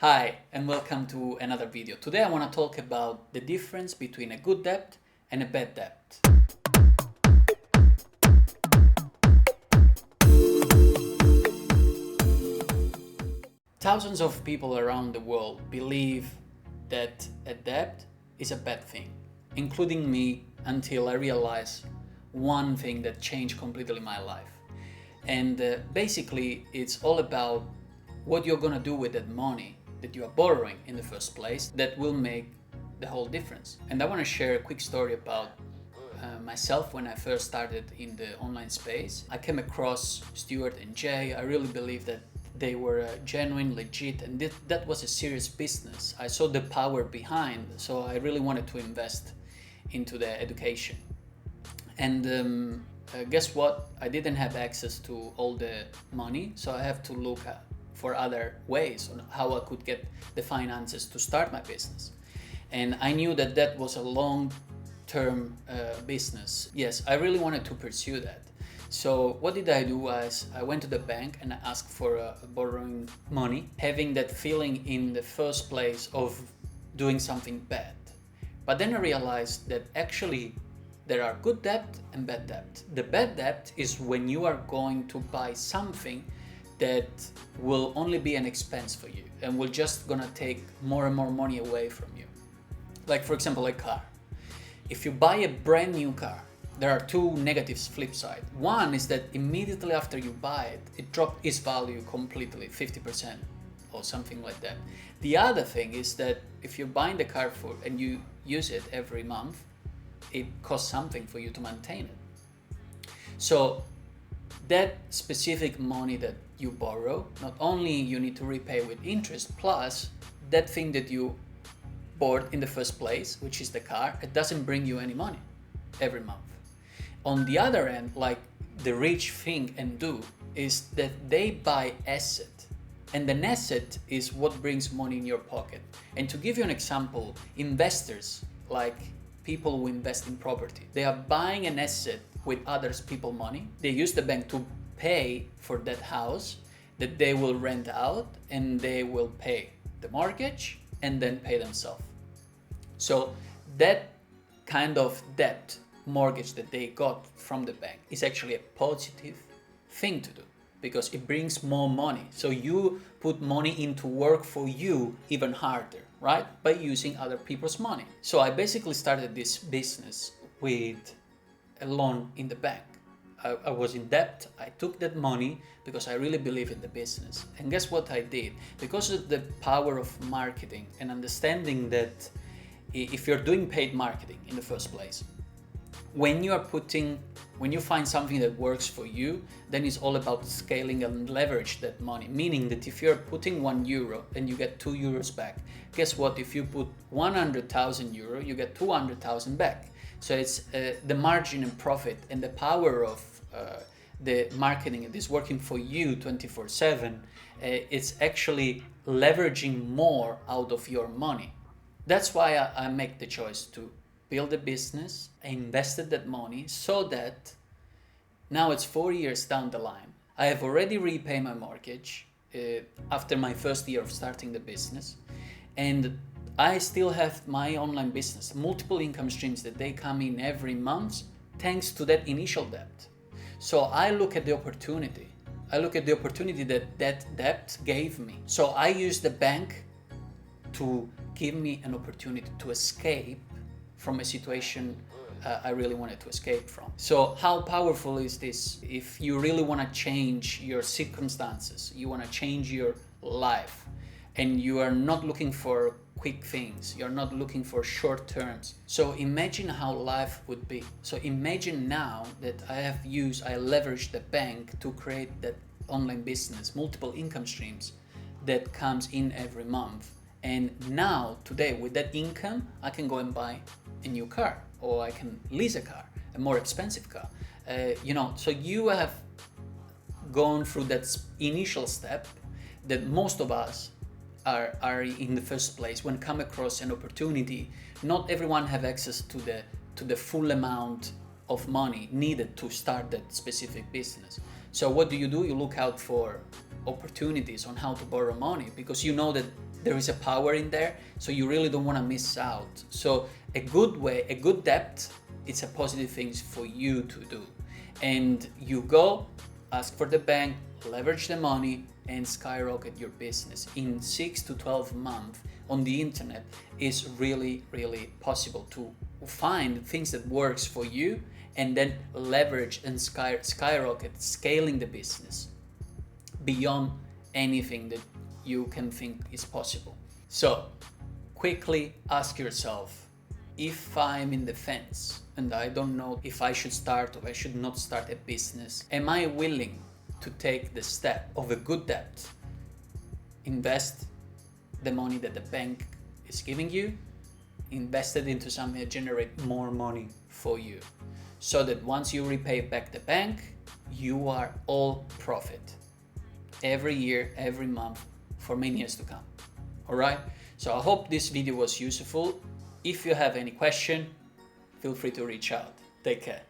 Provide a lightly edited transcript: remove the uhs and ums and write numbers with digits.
Hi, and welcome to another video. Today I want to talk about the difference between a good debt and a bad debt. Thousands of people around the world believe that a debt is a bad thing, including me, until I realized one thing that changed completely my life. And basically, it's all about what you're gonna do with that money that you are borrowing in the first place that will make the whole difference. And I want to share a quick story about myself when I first started in the online space. I came across Stuart and Jay. I really believe that they were genuine, legit, and that was a serious business. I saw the power behind, so I really wanted to invest into their education. And guess what? I didn't have access to all the money, so I have to look for other ways on how I could get the finances to start my business. And I knew that that was a long-term business. Yes, I really wanted to pursue that. So what did I do? I went to the bank and I asked for borrowing money, having that feeling in the first place of doing something bad. But then I realized that actually there are good debt and bad debt. The bad debt is when you are going to buy something that will only be an expense for you and will just gonna take more and more money away from you. Like for example, a car. If you buy a brand new car, there are two negatives flip side. One is that immediately after you buy it, it dropped its value completely, 50% or something like that. The other thing is that if you're buying the car for and you use it every month, it costs something for you to maintain it. So that specific money that you borrow, not only you need to repay with interest, plus that thing that you bought in the first place, which is the car, it doesn't bring you any money every month. On the other end, like the rich think and do, is that they buy asset, and an asset is what brings money in your pocket. And to give you an example, investors, like people who invest in property, they are buying an asset with others people money. They use the bank to pay for that house that they will rent out, and they will pay the mortgage and then pay themselves. So that kind of debt mortgage that they got from the bank is actually a positive thing to do because it brings more money. So you put money into work for you even harder, right? By using other people's money. So I basically started this business with a loan in the bank. I was in debt. I took that money because I really believe in the business. And guess what I did? Because of the power of marketing and understanding that if you're doing paid marketing in the first place, when you find something that works for you, then it's all about scaling and leverage that money. Meaning that if you're putting €1 and you get €2 back, guess what? If you put €100,000, you get 200,000 back. So it's the margin and profit and the power of the marketing that is working for you 24/7. It's actually leveraging more out of your money. That's why I make the choice to build a business. I invested that money so that now it's 4 years down the line. I have already repaid my mortgage after my first year of starting the business, and I still have my online business, multiple income streams that they come in every month thanks to that initial debt. So I look at the opportunity. I look at the opportunity that that debt gave me. So I use the bank to give me an opportunity to escape from a situation I really wanted to escape from. So how powerful is this? If you really want to change your circumstances, you want to change your life, and you are not looking for quick things, you're not looking for short terms. So imagine how life would be. So imagine now that I leveraged the bank to create that online business, multiple income streams that comes in every month. And now, today, with that income, I can go and buy a new car, or I can lease a car, a more expensive car. So you have gone through that initial step that most of us are in the first place when come across an opportunity. Not everyone have access to the full amount of money needed to start that specific business. So what do? You look out for opportunities on how to borrow money, because you know that there is a power in there, so you really don't want to miss out. So a good debt, it's a positive thing for you to do. And you go, ask for the bank, leverage the money, and skyrocket your business. In 6 to 12 months on the internet is really, really possible to find things that works for you and then leverage and skyrocket, scaling the business beyond anything that you can think is possible. So quickly ask yourself, if I'm in the fence and I don't know if I should start or I should not start a business, am I willing to take the step of a good debt, invest the money that the bank is giving you, invest it into something that generate more money for you, so that once you repay back the bank, you are all profit every year, every month, for many years to come. All right? So I hope this video was useful. If you have any question, feel free to reach out. Take care.